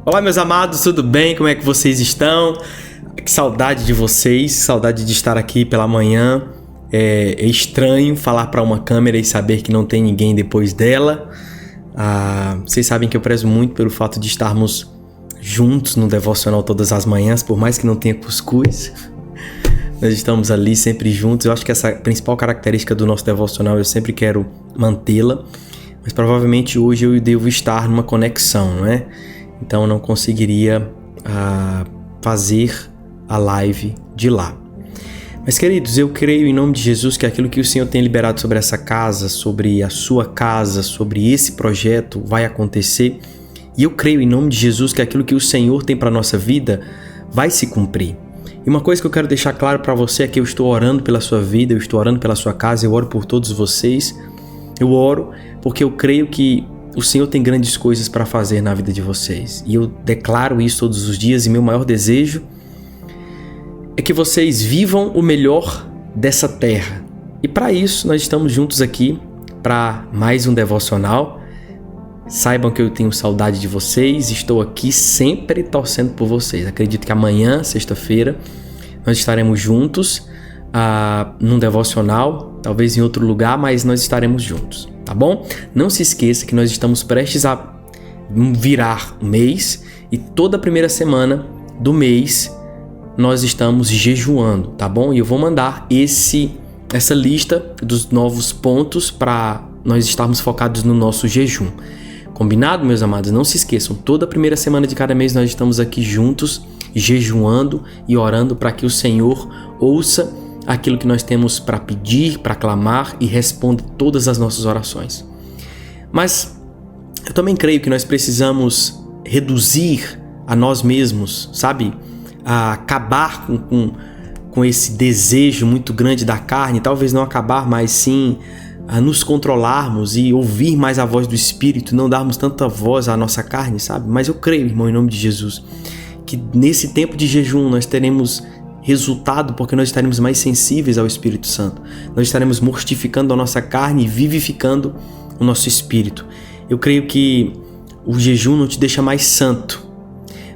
Olá, meus amados, tudo bem? Como é que vocês estão? Que saudade de vocês, saudade de estar aqui pela manhã. É estranho falar para uma câmera e saber que não tem ninguém depois dela. Vocês sabem que eu prezo muito pelo fato de estarmos juntos no devocional todas as manhãs, por mais que não tenha cuscuz. Nós estamos ali sempre juntos. Eu acho que essa principal característica do nosso devocional eu sempre quero mantê-la. Mas provavelmente hoje eu devo estar numa conexão, não é? Então eu não conseguiria fazer a live de lá. Mas queridos, eu creio em nome de Jesus que aquilo que o Senhor tem liberado sobre essa casa, sobre a sua casa, sobre esse projeto vai acontecer. E eu creio em nome de Jesus que aquilo que o Senhor tem para a nossa vida vai se cumprir. E uma coisa que eu quero deixar claro para você é que eu estou orando pela sua vida, eu estou orando pela sua casa, eu oro por todos vocês. Eu oro porque eu creio que o Senhor tem grandes coisas para fazer na vida de vocês. E eu declaro isso todos os dias e meu maior desejo é que vocês vivam o melhor dessa terra. E para isso nós estamos juntos aqui para mais um devocional. Saibam que eu tenho saudade de vocês, estou aqui sempre torcendo por vocês. Acredito que amanhã, sexta-feira, nós estaremos juntos num devocional, talvez em outro lugar, mas nós estaremos juntos, tá bom? Não se esqueça que nós estamos prestes a virar o mês e toda a primeira semana do mês nós estamos jejuando, tá bom? E eu vou mandar essa lista dos novos pontos para nós estarmos focados no nosso jejum. Combinado, meus amados? Não se esqueçam, toda a primeira semana de cada mês nós estamos aqui juntos, jejuando e orando para que o Senhor ouça aquilo que nós temos para pedir, para clamar e responda todas as nossas orações. Mas eu também creio que nós precisamos reduzir a nós mesmos, sabe? A acabar com esse desejo muito grande da carne, talvez não acabar, mas sim a nos controlarmos e ouvir mais a voz do Espírito, não darmos tanta voz à nossa carne, sabe? Mas eu creio, irmão, em nome de Jesus, que nesse tempo de jejum nós teremos resultado porque nós estaremos mais sensíveis ao Espírito Santo. Nós estaremos mortificando a nossa carne e vivificando o nosso espírito. Eu creio que o jejum não te deixa mais santo,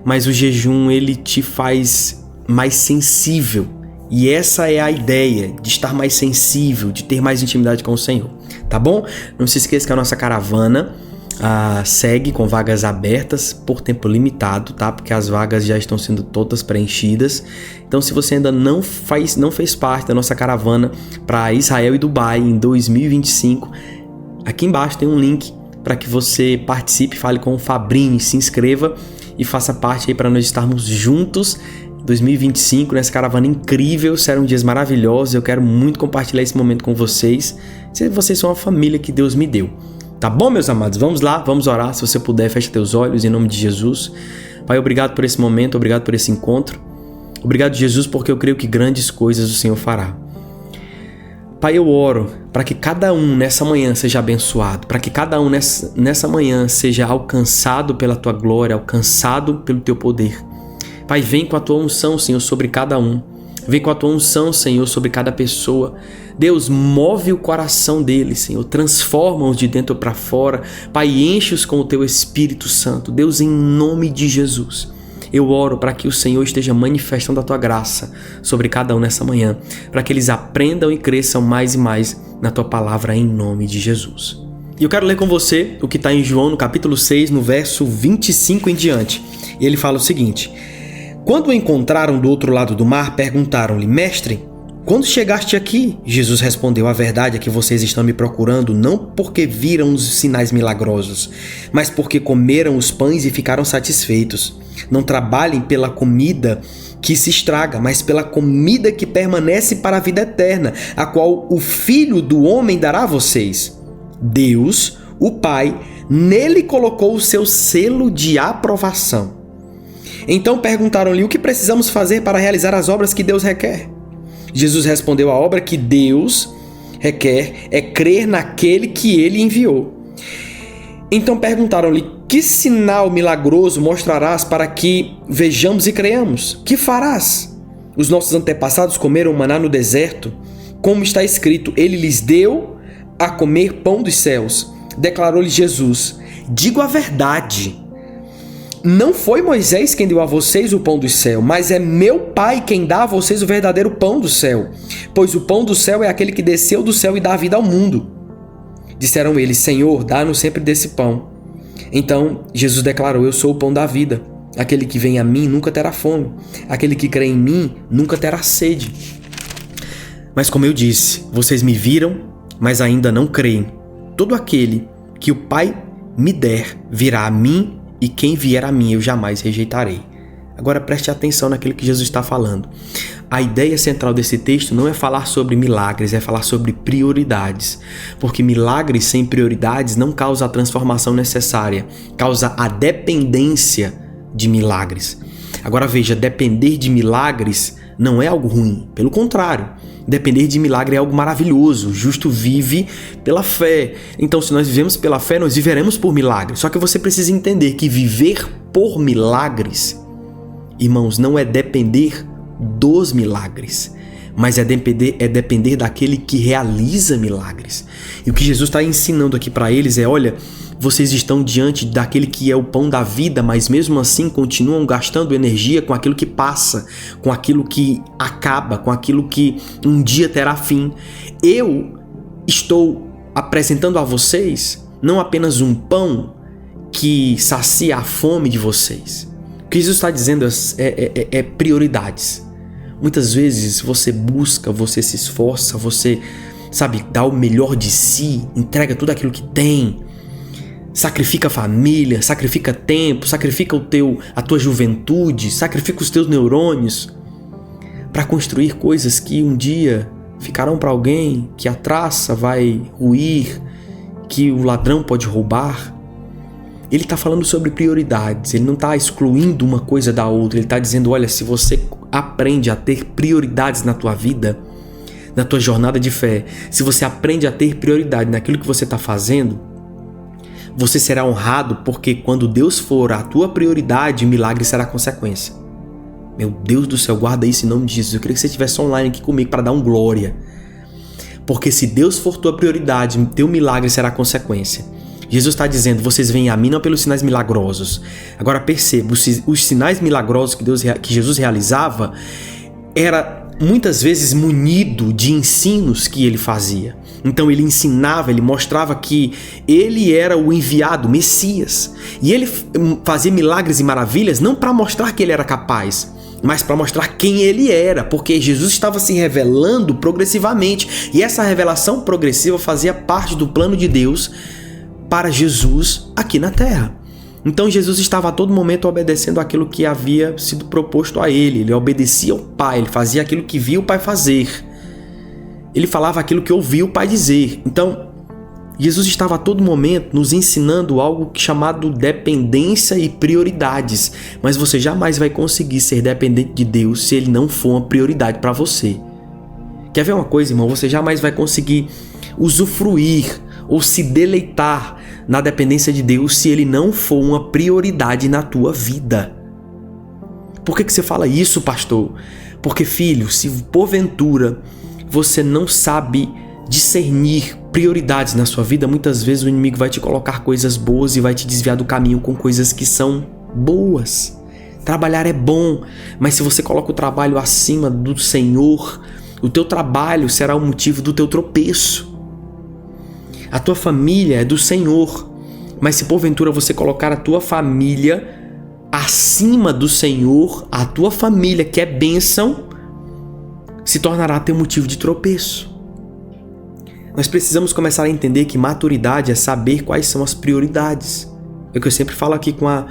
mas o jejum ele te faz mais sensível. E essa é a ideia, de estar mais sensível, de ter mais intimidade com o Senhor, tá bom? Não se esqueça que a nossa caravana segue com vagas abertas por tempo limitado, tá? Porque as vagas já estão sendo todas preenchidas. Então, se você ainda não fez parte da nossa caravana para Israel e Dubai em 2025, aqui embaixo tem um link para que você participe, fale com o Fabrini, se inscreva e faça parte aí para nós estarmos juntos 2025 nessa caravana incrível. Serão dias maravilhosos, eu quero muito compartilhar esse momento com vocês. Vocês são uma família que Deus me deu. Tá bom, meus amados? Vamos lá, vamos orar. Se você puder, feche teus olhos em nome de Jesus. Pai, obrigado por esse momento, obrigado por esse encontro. Obrigado, Jesus, porque eu creio que grandes coisas o Senhor fará. Pai, eu oro para que cada um nessa manhã seja abençoado, para que cada um nessa manhã seja alcançado pela Tua glória, alcançado pelo Teu poder. Pai, vem com a Tua unção, Senhor, sobre cada um. Vem com a Tua unção, Senhor, sobre cada pessoa. Deus, move o coração deles, Senhor. Transforma-os de dentro para fora. Pai, enche-os com o Teu Espírito Santo. Deus, em nome de Jesus, eu oro para que o Senhor esteja manifestando a Tua graça sobre cada um nessa manhã, para que eles aprendam e cresçam mais e mais na Tua palavra, em nome de Jesus. E eu quero ler com você o que está em João, no capítulo 6, no verso 25 em diante. E ele fala o seguinte: quando o encontraram do outro lado do mar, perguntaram-lhe: Mestre, quando chegaste aqui? Jesus respondeu: a verdade é que vocês estão me procurando não porque viram os sinais milagrosos, mas porque comeram os pães e ficaram satisfeitos. Não trabalhem pela comida que se estraga, mas pela comida que permanece para a vida eterna, a qual o Filho do Homem dará a vocês. Deus, o Pai, nele colocou o seu selo de aprovação. Então perguntaram-lhe: o que precisamos fazer para realizar as obras que Deus requer? Jesus respondeu: a obra que Deus requer é crer naquele que ele enviou. Então perguntaram-lhe: que sinal milagroso mostrarás para que vejamos e creiamos? Que farás? Os nossos antepassados comeram maná no deserto, como está escrito: ele lhes deu a comer pão dos céus. Declarou-lhe Jesus: digo a verdade, não foi Moisés quem deu a vocês o pão do céu, mas é meu Pai quem dá a vocês o verdadeiro pão do céu. Pois o pão do céu é aquele que desceu do céu e dá vida ao mundo. Disseram eles: Senhor, dá-nos sempre desse pão. Então Jesus declarou: eu sou o pão da vida. Aquele que vem a mim nunca terá fome. Aquele que crê em mim nunca terá sede. Mas como eu disse, vocês me viram, mas ainda não creem. Todo aquele que o Pai me der virá a mim, e quem vier a mim eu jamais rejeitarei. Agora preste atenção naquilo que Jesus está falando. A ideia central desse texto não é falar sobre milagres, é falar sobre prioridades. Porque milagres sem prioridades não causa a transformação necessária, causa a dependência de milagres. Agora veja, depender de milagres não é algo ruim, pelo contrário. Depender de milagre é algo maravilhoso. O justo vive pela fé. Então, se nós vivemos pela fé, nós viveremos por milagres. Só que você precisa entender que viver por milagres, irmãos, não é depender dos milagres, mas é depender daquele que realiza milagres. E o que Jesus está ensinando aqui para eles é: olha, vocês estão diante daquele que é o pão da vida, mas mesmo assim continuam gastando energia com aquilo que passa, com aquilo que acaba, com aquilo que um dia terá fim. Eu estou apresentando a vocês não apenas um que sacia a fome de vocês. O que Jesus está dizendo é prioridades. Muitas vezes você busca, você se esforça, você, dá o melhor de si, entrega tudo aquilo que tem, sacrifica a família, sacrifica tempo, sacrifica a tua juventude, sacrifica os teus neurônios para construir coisas que um dia ficarão para alguém, que a traça vai ruir, que o ladrão pode roubar. Ele está falando sobre prioridades, ele não está excluindo uma coisa da outra, ele está dizendo: olha, se você aprende a ter prioridades na tua vida, na tua jornada de fé, se você aprende a ter prioridade naquilo que você está fazendo, você será honrado, porque quando Deus for a tua prioridade, milagre será consequência. Meu Deus do céu, guarda isso em nome de Jesus. Eu queria que você estivesse online aqui comigo para dar um glória. Porque se Deus for tua prioridade, teu milagre será consequência. Jesus está dizendo: vocês vêm a mim não pelos sinais milagrosos. Agora perceba, os sinais milagrosos que Jesus realizava era muitas vezes munido de ensinos que ele fazia. Então ele ensinava, ele mostrava que ele era o enviado, o Messias. E ele fazia milagres e maravilhas não para mostrar que ele era capaz, mas para mostrar quem ele era, porque Jesus estava se revelando progressivamente. E essa revelação progressiva fazia parte do plano de Deus para Jesus aqui na terra. Então Jesus estava a todo momento obedecendo aquilo que havia sido proposto a ele. Ele obedecia ao Pai, ele fazia aquilo que via o Pai fazer. Ele falava aquilo que ouvia o Pai dizer. Então, Jesus estava a todo momento nos ensinando algo chamado dependência e prioridades. Mas você jamais vai conseguir ser dependente de Deus se ele não for uma prioridade para você. Quer ver uma coisa, irmão? Você jamais vai conseguir usufruir ou se deleitar na dependência de Deus se ele não for uma prioridade na tua vida. Por que você fala isso, pastor? Porque, filho, se porventura você não sabe discernir prioridades na sua vida, muitas vezes o inimigo vai te colocar coisas boas e vai te desviar do caminho com coisas que são boas. Trabalhar é bom, mas se você coloca o trabalho acima do Senhor, o teu trabalho será o motivo do teu tropeço. A tua família é do Senhor, mas se porventura você colocar a tua família acima do Senhor, a tua família, que é bênção, se tornará teu motivo de tropeço. Nós precisamos começar a entender que maturidade é saber quais são as prioridades. É o que eu sempre falo aqui com a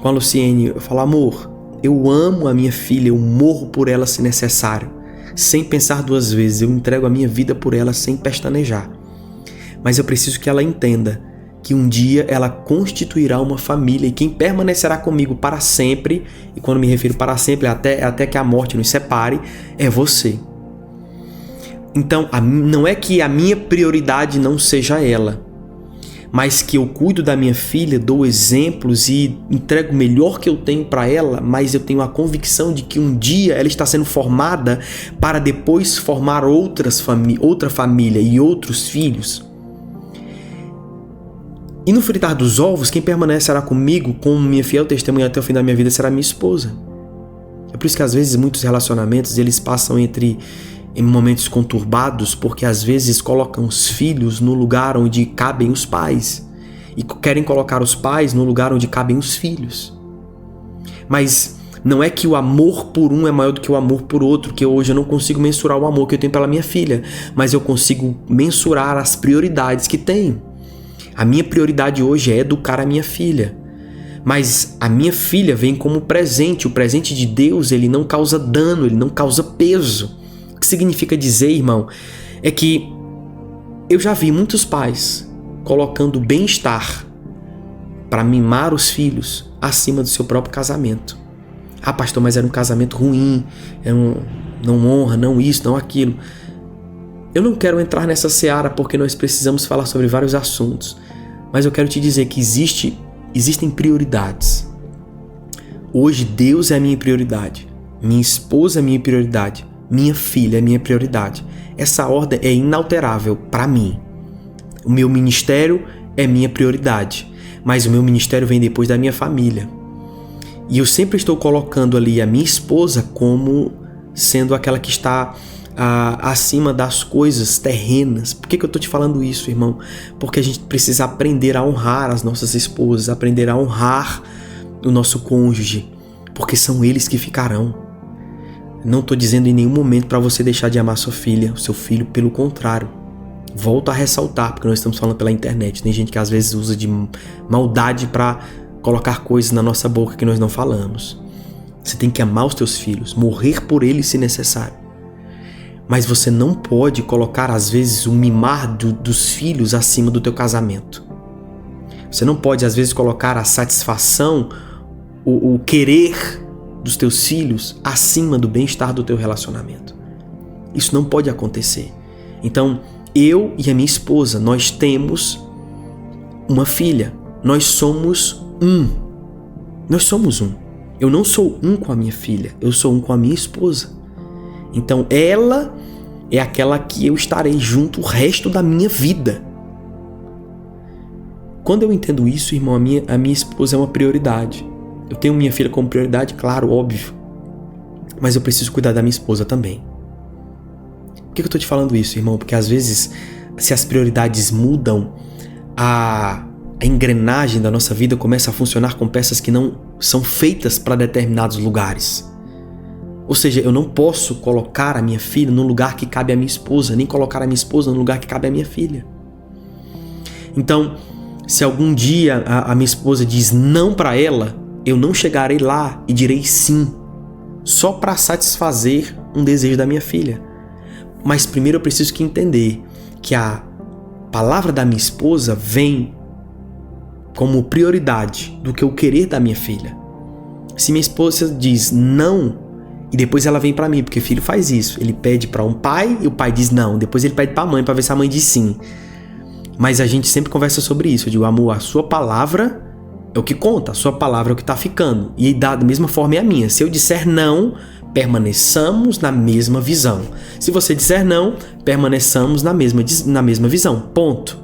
Luciene. Eu falo: amor, eu amo a minha filha, eu morro por ela se necessário. Sem pensar duas vezes, eu entrego a minha vida por ela sem pestanejar. Mas eu preciso que ela entenda que um dia ela constituirá uma família, e quem permanecerá comigo para sempre, e quando me refiro para sempre, até que a morte nos separe, é você. Então, não é que a minha prioridade não seja ela, mas que eu cuido da minha filha, dou exemplos e entrego o melhor que eu tenho para ela, mas eu tenho a convicção de que um dia ela está sendo formada para depois formar outra família e outros filhos. E no fritar dos ovos, quem permanecerá comigo como minha fiel testemunha até o fim da minha vida será minha esposa. É por isso que às vezes muitos relacionamentos eles passam em momentos conturbados, porque às vezes colocam os filhos no lugar onde cabem os pais e querem colocar os pais no lugar onde cabem os filhos. Mas não é que o amor por um é maior do que o amor por outro, que hoje eu não consigo mensurar o amor que eu tenho pela minha filha, mas eu consigo mensurar as prioridades que tenho. A minha prioridade hoje é educar a minha filha. Mas a minha filha vem como presente. O presente de Deus, ele não causa dano, ele não causa peso. O que significa dizer, irmão, é que eu já vi muitos pais colocando bem-estar para mimar os filhos acima do seu próprio casamento. Ah, pastor, mas era um casamento ruim, não honra, não isso, não aquilo. Eu não quero entrar nessa seara porque nós precisamos falar sobre vários assuntos, mas eu quero te dizer que existem prioridades. Hoje Deus é a minha prioridade, minha esposa é a minha prioridade, minha filha é a minha prioridade. Essa ordem é inalterável para mim. O meu ministério é minha prioridade, mas o meu ministério vem depois da minha família. E eu sempre estou colocando ali a minha esposa como sendo aquela que está acima das coisas terrenas. Por que eu estou te falando isso, irmão? Porque a gente precisa aprender a honrar as nossas esposas, aprender a honrar o nosso cônjuge, porque são eles que ficarão. Não estou dizendo em nenhum momento para você deixar de amar sua filha, o seu filho, pelo contrário. Volto a ressaltar, porque nós estamos falando pela internet. Tem gente que às vezes usa de maldade para colocar coisas na nossa boca que nós não falamos. Você tem que amar os teus filhos, morrer por eles se necessário. Mas você não pode colocar, às vezes, o mimar dos filhos acima do teu casamento. Você não pode, às vezes, colocar a satisfação, o querer dos teus filhos acima do bem-estar do teu relacionamento. Isso não pode acontecer. Então, eu e a minha esposa, nós temos uma filha. Nós somos um. Nós somos um. Eu não sou um com a minha filha, eu sou um com a minha esposa. Então ela é aquela que eu estarei junto o resto da minha vida. Quando eu entendo isso, irmão, a minha esposa é uma prioridade. Eu tenho minha filha como prioridade, claro, óbvio. Mas eu preciso cuidar da minha esposa também. Por que eu estou te falando isso, irmão? Porque às vezes, se as prioridades mudam, a engrenagem da nossa vida começa a funcionar com peças que não são feitas para determinados lugares. Ou seja, eu não posso colocar a minha filha no lugar que cabe à minha esposa, nem colocar a minha esposa no lugar que cabe à minha filha. Então, se algum dia a minha esposa diz não para ela, eu não chegarei lá e direi sim, só para satisfazer um desejo da minha filha. Mas primeiro eu preciso que entender que a palavra da minha esposa vem como prioridade do que o querer da minha filha. Se minha esposa diz não, e depois ela vem para mim, porque filho faz isso, ele pede para um pai e o pai diz não, depois ele pede para a mãe para ver se a mãe diz sim. Mas a gente sempre conversa sobre isso. Eu digo, amor, a sua palavra é o que conta, a sua palavra é o que tá ficando, e da mesma forma é a minha. Se eu disser não, permaneçamos na mesma visão. Se você disser não, permaneçamos na mesma visão. Ponto.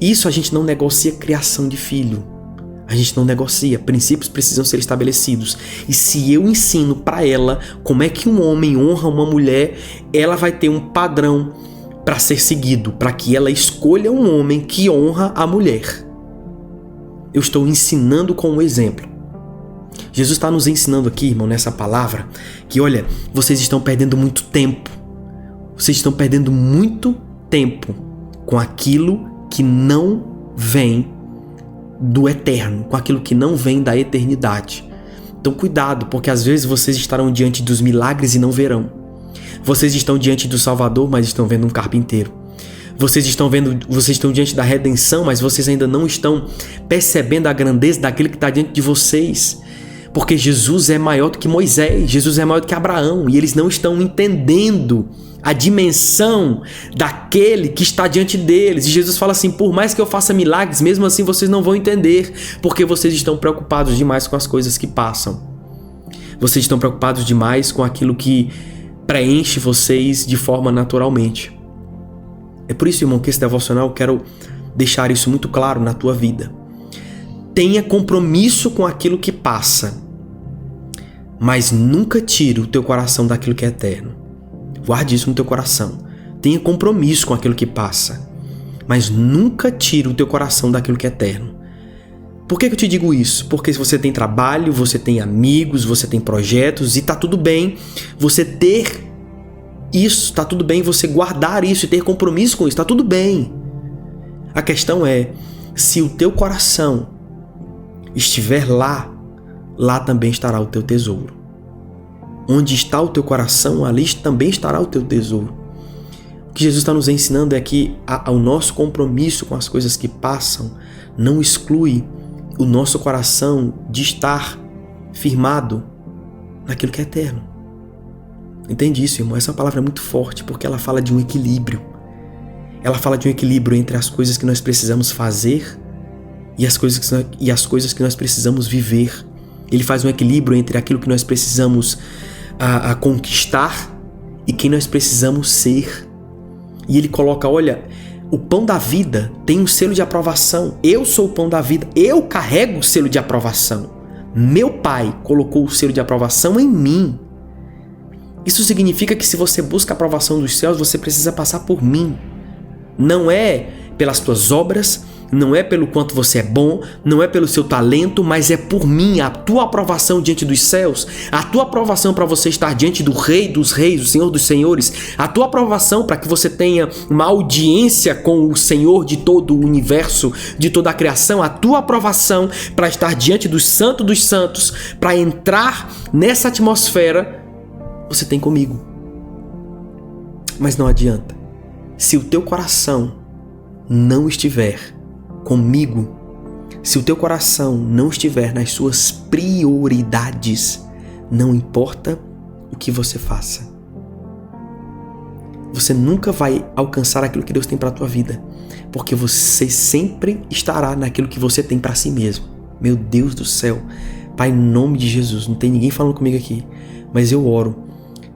Isso a gente não negocia criação de filho. A gente não negocia. Princípios precisam ser estabelecidos. E se eu ensino para ela como é que um homem honra uma mulher, ela vai ter um padrão para ser seguido, para que ela escolha um homem que honra a mulher. Eu estou ensinando com um exemplo. Jesus está nos ensinando aqui, irmão, nessa palavra, que olha, vocês estão perdendo muito tempo. Vocês estão perdendo muito tempo com aquilo que não vem do eterno, com aquilo que não vem da eternidade. Então cuidado, porque às vezes vocês estarão diante dos milagres e não verão. Vocês estão diante do Salvador, mas estão vendo um carpinteiro. Vocês estão diante da redenção, mas vocês ainda não estão percebendo a grandeza daquele que está diante de vocês. Porque Jesus é maior do que Moisés, Jesus é maior do que Abraão, e eles não estão entendendo a dimensão daquele que está diante deles. E Jesus fala assim, por mais que eu faça milagres, mesmo assim vocês não vão entender, porque vocês estão preocupados demais com as coisas que passam. Vocês estão preocupados demais com aquilo que preenche vocês de forma naturalmente. É por isso, irmão, que esse devocional eu quero deixar isso muito claro na tua vida. Tenha compromisso com aquilo que passa, mas nunca tire o teu coração daquilo que é eterno. Guarde isso no teu coração. Tenha compromisso com aquilo que passa, mas nunca tire o teu coração daquilo que é eterno. Por que eu te digo isso? Porque se você tem trabalho, você tem amigos, você tem projetos, e tá tudo bem você ter isso, tá tudo bem você guardar isso e ter compromisso com isso, tá tudo bem. A questão é, se o teu coração estiver lá, lá também estará o teu tesouro. Onde está o teu coração, ali também estará o teu tesouro. O que Jesus está nos ensinando é que o nosso compromisso com as coisas que passam não exclui o nosso coração de estar firmado naquilo que é eterno. Entende isso, irmão? Essa palavra é muito forte porque ela fala de um equilíbrio. Ela fala de um equilíbrio entre as coisas que nós precisamos fazer e as coisas que nós precisamos viver. Ele faz um equilíbrio entre aquilo que nós precisamos conquistar e quem nós precisamos ser. E ele coloca, olha, o pão da vida tem um selo de aprovação. Eu sou o pão da vida. Eu carrego o selo de aprovação. Meu Pai colocou o selo de aprovação em mim. Isso significa que se você busca a aprovação dos céus, você precisa passar por mim. Não é pelas tuas obras, não é pelo quanto você é bom, não é pelo seu talento, mas é por mim, a tua aprovação diante dos céus, a tua aprovação para você estar diante do Rei dos Reis, do Senhor dos Senhores, a tua aprovação para que você tenha uma audiência com o Senhor de todo o universo, de toda a criação, a tua aprovação para estar diante do Santo dos Santos, para entrar nessa atmosfera, você tem comigo. Mas não adianta. Se o teu coração não estiver comigo, se o teu coração não estiver nas suas prioridades, não importa o que você faça, você nunca vai alcançar aquilo que Deus tem para a tua vida, porque você sempre estará naquilo que você tem para si mesmo. Meu Deus do céu, Pai, em nome de Jesus, não tem ninguém falando comigo aqui, mas eu oro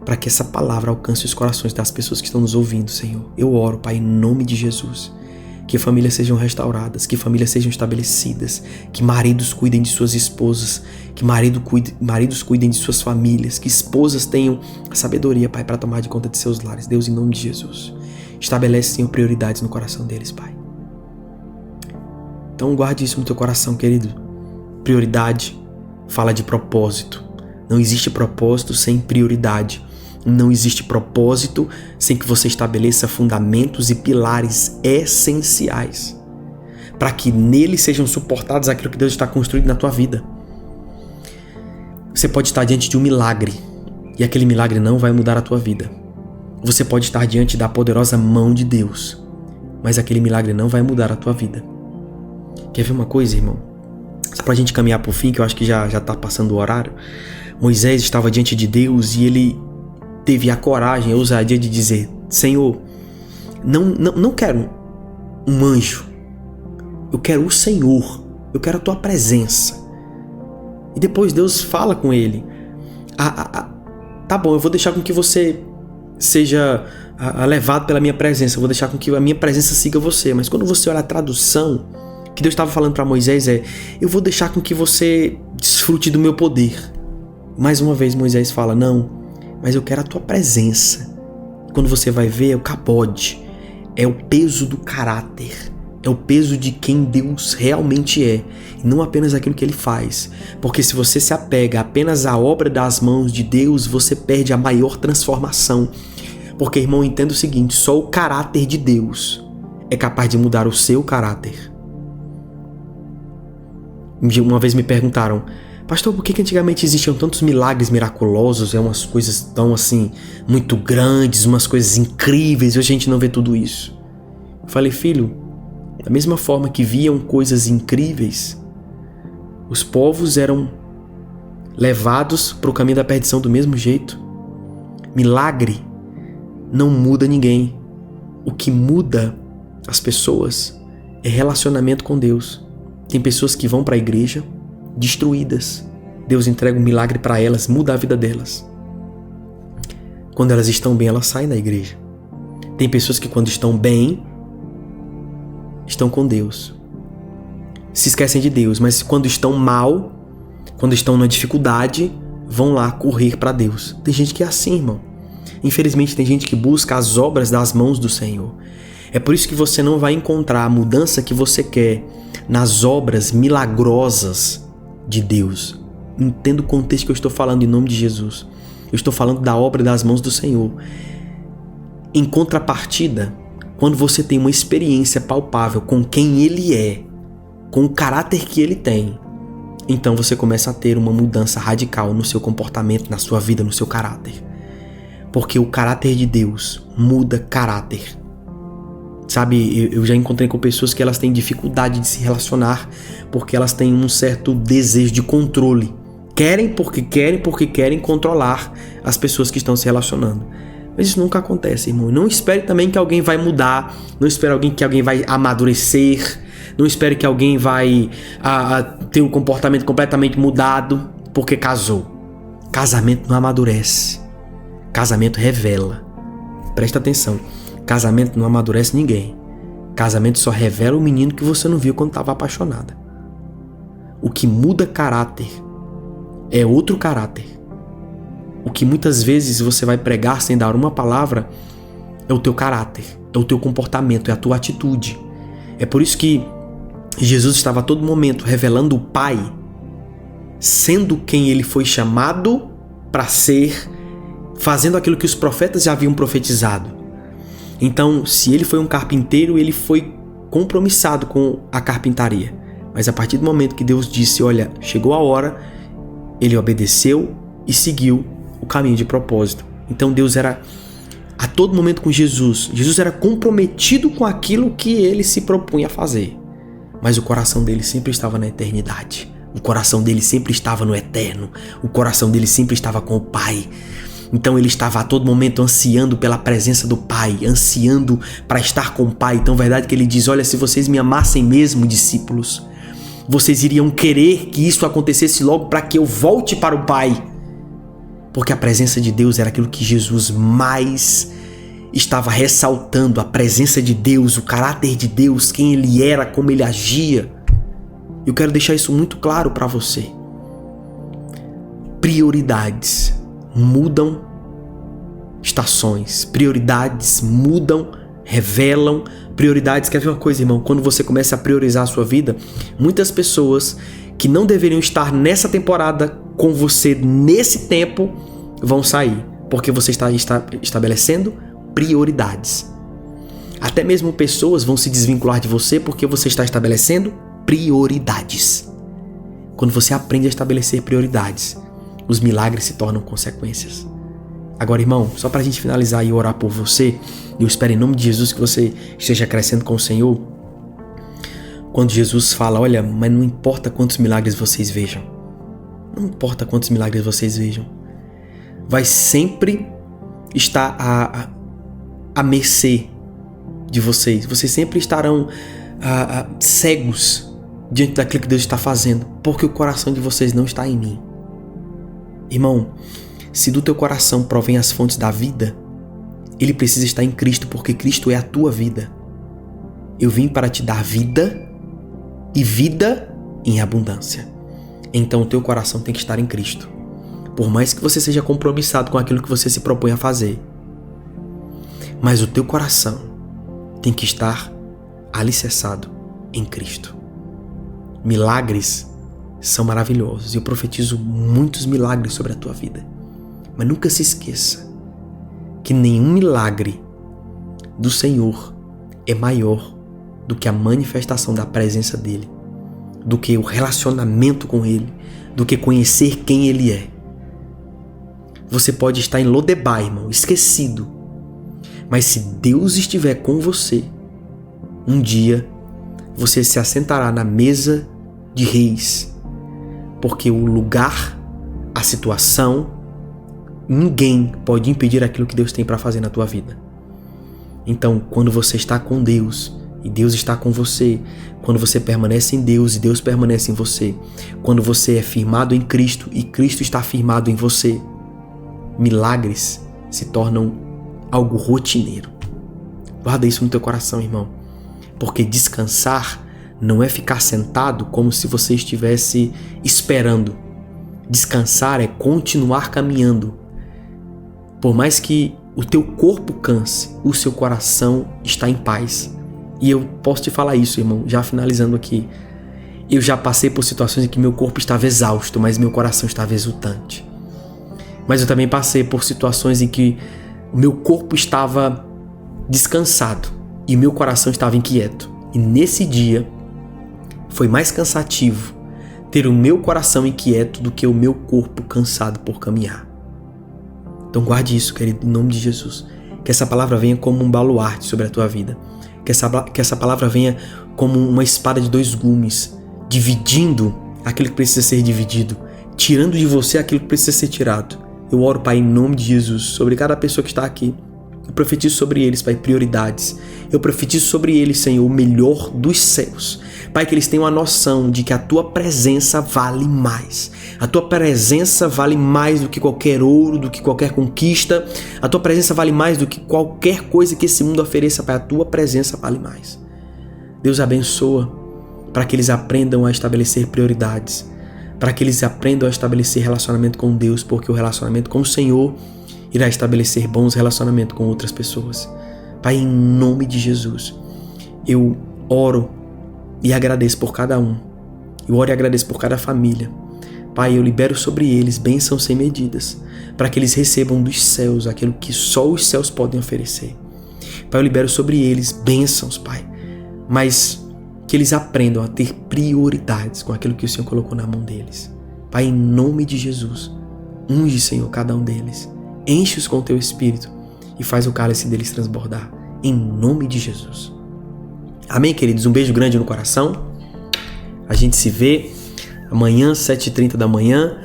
para que essa palavra alcance os corações das pessoas que estão nos ouvindo, Senhor. Eu oro, Pai, em nome de Jesus, que famílias sejam restauradas, que famílias sejam estabelecidas, que maridos cuidem de suas esposas, que maridos cuidem de suas famílias, que esposas tenham a sabedoria, Pai, para tomar de conta de seus lares. Deus, em nome de Jesus, estabelece, Senhor, prioridades no coração deles, Pai. Então guarde isso no teu coração, querido. Prioridade fala de propósito. Não existe propósito sem prioridade. Não existe propósito sem que você estabeleça fundamentos e pilares essenciais para que neles sejam suportados aquilo que Deus está construindo na tua vida. Você pode estar diante de um milagre e aquele milagre não vai mudar a tua vida. Você pode estar diante da poderosa mão de Deus, mas aquele milagre não vai mudar a tua vida. Quer ver uma coisa, irmão? Só pra gente caminhar pro fim, que eu acho que já tá passando o horário. Moisés estava diante de Deus e ele teve a coragem, a ousadia de dizer: Senhor, não quero um anjo, eu quero o Senhor, eu quero a tua presença. E depois Deus fala com ele: tá bom, eu vou deixar com que você seja levado pela minha presença, eu vou deixar com que a minha presença siga você. Mas quando você olha a tradução, que Deus estava falando para Moisés eu vou deixar com que você desfrute do meu poder. Mais uma vez Moisés fala: não, mas eu quero a tua presença. Quando você vai ver, é o cabode, é o peso do caráter, é o peso de quem Deus realmente é, e não apenas aquilo que Ele faz. Porque se você se apega apenas à obra das mãos de Deus, você perde a maior transformação. Porque, irmão, entenda o seguinte: só o caráter de Deus é capaz de mudar o seu caráter. Uma vez me perguntaram: pastor, por que antigamente existiam tantos milagres miraculosos, umas coisas tão assim, muito grandes, umas coisas incríveis, e hoje a gente não vê tudo isso? Eu falei: filho, da mesma forma que viam coisas incríveis, os povos eram levados para o caminho da perdição do mesmo jeito. Milagre não muda ninguém. O que muda as pessoas é relacionamento com Deus. Tem pessoas que vão para a igreja destruídas. Deus entrega um milagre para elas, muda a vida delas. Quando elas estão bem, elas saem da igreja. Tem pessoas que quando estão bem, estão com Deus. Se esquecem de Deus, mas quando estão mal, quando estão na dificuldade, vão lá correr para Deus. Tem gente que é assim, irmão. Infelizmente tem gente que busca as obras das mãos do Senhor. É por isso que você não vai encontrar a mudança que você quer nas obras milagrosas de Deus. Entenda o contexto que eu estou falando em nome de Jesus. Eu estou falando da obra das mãos do Senhor. Em contrapartida, quando você tem uma experiência palpável com quem Ele é, com o caráter que Ele tem, então você começa a ter uma mudança radical no seu comportamento, na sua vida, no seu caráter. Porque o caráter de Deus muda caráter. Sabe, eu já encontrei com pessoas que elas têm dificuldade de se relacionar porque elas têm um certo desejo de controle. Querem porque querem controlar as pessoas que estão se relacionando. Mas isso nunca acontece, irmão. Não espere também que alguém vai mudar. Não espere que alguém vai amadurecer. Não espere que alguém vai ter um comportamento completamente mudado porque casou. Casamento não amadurece. Casamento revela. Presta atenção. Casamento não amadurece ninguém. Casamento só revela o menino que você não viu quando estava apaixonada. O que muda caráter é outro caráter. O que muitas vezes você vai pregar sem dar uma palavra é o teu caráter, é o teu comportamento, é a tua atitude. É por isso que Jesus estava a todo momento revelando o Pai, sendo quem Ele foi chamado para ser, fazendo aquilo que os profetas já haviam profetizado. Então, se Ele foi um carpinteiro, Ele foi compromissado com a carpintaria. Mas a partir do momento que Deus disse, olha, chegou a hora, Ele obedeceu e seguiu o caminho de propósito. Então Deus era a todo momento com Jesus. Jesus era comprometido com aquilo que Ele se propunha a fazer. Mas o coração dele sempre estava na eternidade. O coração dele sempre estava no eterno. O coração dele sempre estava com o Pai. Então ele estava a todo momento ansiando pela presença do Pai, ansiando para estar com o Pai. Então é verdade que ele diz, olha, se vocês me amassem mesmo, discípulos, vocês iriam querer que isso acontecesse logo para que eu volte para o Pai. Porque a presença de Deus era aquilo que Jesus mais estava ressaltando, a presença de Deus, o caráter de Deus, quem Ele era, como Ele agia. Eu quero deixar isso muito claro para você. Prioridades mudam estações, prioridades mudam, revelam prioridades. Quer ver uma coisa, irmão? Quando você começa a priorizar a sua vida, muitas pessoas que não deveriam estar nessa temporada com você nesse tempo vão sair, porque você está estabelecendo prioridades. Até mesmo pessoas vão se desvincular de você porque você está estabelecendo prioridades. Quando você aprende a estabelecer prioridades, os milagres se tornam consequências. Agora, irmão, só para a gente finalizar e orar por você, eu espero em nome de Jesus que você esteja crescendo com o Senhor. Quando Jesus fala, olha, mas não importa quantos milagres vocês vejam, não importa quantos milagres vocês vejam, vai sempre estar à mercê de vocês. Vocês sempre estarão cegos diante daquilo que Deus está fazendo, porque o coração de vocês não está em mim. Irmão, se do teu coração provém as fontes da vida, ele precisa estar em Cristo, porque Cristo é a tua vida. Eu vim para te dar vida e vida em abundância. Então o teu coração tem que estar em Cristo. Por mais que você seja compromissado com aquilo que você se propõe a fazer, mas o teu coração tem que estar alicerçado em Cristo. Milagres são maravilhosos. Eu profetizo muitos milagres sobre a tua vida. Mas nunca se esqueça que nenhum milagre do Senhor é maior do que a manifestação da presença dEle, do que o relacionamento com Ele, do que conhecer quem Ele é. Você pode estar em Lodebar, irmão, esquecido. Mas se Deus estiver com você, um dia você se assentará na mesa de reis, porque o lugar, a situação, ninguém pode impedir aquilo que Deus tem para fazer na tua vida. Então, quando você está com Deus e Deus está com você, quando você permanece em Deus e Deus permanece em você, quando você é firmado em Cristo e Cristo está firmado em você, milagres se tornam algo rotineiro. Guarda isso no teu coração, irmão. Porque descansar não é ficar sentado como se você estivesse esperando. Descansar é continuar caminhando. Por mais que o teu corpo canse, o seu coração está em paz. E eu posso te falar isso, irmão, já finalizando aqui. Eu já passei por situações em que meu corpo estava exausto, mas meu coração estava exultante. Mas eu também passei por situações em que o meu corpo estava descansado e meu coração estava inquieto. E nesse dia foi mais cansativo ter o meu coração inquieto do que o meu corpo cansado por caminhar. Então guarde isso, querido, em nome de Jesus. Que essa palavra venha como um baluarte sobre a tua vida. Que essa palavra venha como uma espada de dois gumes, dividindo aquilo que precisa ser dividido, tirando de você aquilo que precisa ser tirado. Eu oro, Pai, em nome de Jesus, sobre cada pessoa que está aqui. Eu profetizo sobre eles, Pai, prioridades. Eu profetizo sobre eles, Senhor, o melhor dos céus. Pai, que eles tenham a noção de que a Tua presença vale mais. A Tua presença vale mais do que qualquer ouro, do que qualquer conquista. A Tua presença vale mais do que qualquer coisa que esse mundo ofereça, Pai. A Tua presença vale mais. Deus abençoa para que eles aprendam a estabelecer prioridades, para que eles aprendam a estabelecer relacionamento com Deus, porque o relacionamento com o Senhor irá estabelecer bons relacionamentos com outras pessoas. Pai, em nome de Jesus, eu oro e agradeço por cada um. Eu oro e agradeço por cada família. Pai, eu libero sobre eles bênçãos sem medidas, para que eles recebam dos céus aquilo que só os céus podem oferecer. Pai, eu libero sobre eles bênçãos, Pai, mas que eles aprendam a ter prioridades com aquilo que o Senhor colocou na mão deles. Pai, em nome de Jesus, unge, Senhor, cada um deles. Enche-os com o Teu Espírito e faz o cálice deles transbordar. Em nome de Jesus. Amém, queridos? Um beijo grande no coração. A gente se vê amanhã, 7h30 da manhã.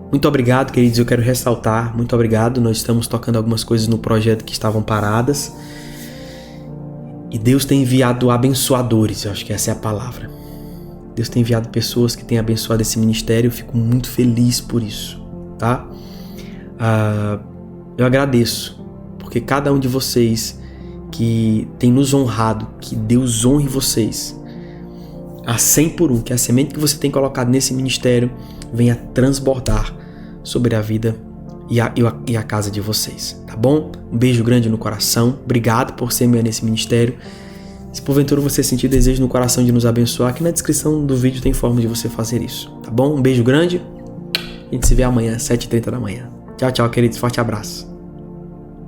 Muito obrigado, queridos. Eu quero ressaltar, muito obrigado. Nós estamos tocando algumas coisas no projeto que estavam paradas. E Deus tem enviado abençoadores, eu acho que essa é a palavra. Deus tem enviado pessoas que têm abençoado esse ministério, eu fico muito feliz por isso, tá? Eu agradeço, porque cada um de vocês que tem nos honrado, que Deus honre vocês, a 100 por 1, que a semente que você tem colocado nesse ministério venha transbordar sobre a vida e a casa de vocês, tá bom? Um beijo grande no coração, obrigado por semear nesse ministério. Se porventura você sentir desejo no coração de nos abençoar, aqui na descrição do vídeo tem forma de você fazer isso, tá bom? Um beijo grande, a gente se vê amanhã, 7h30 da manhã. Tchau, tchau, queridos, forte abraço.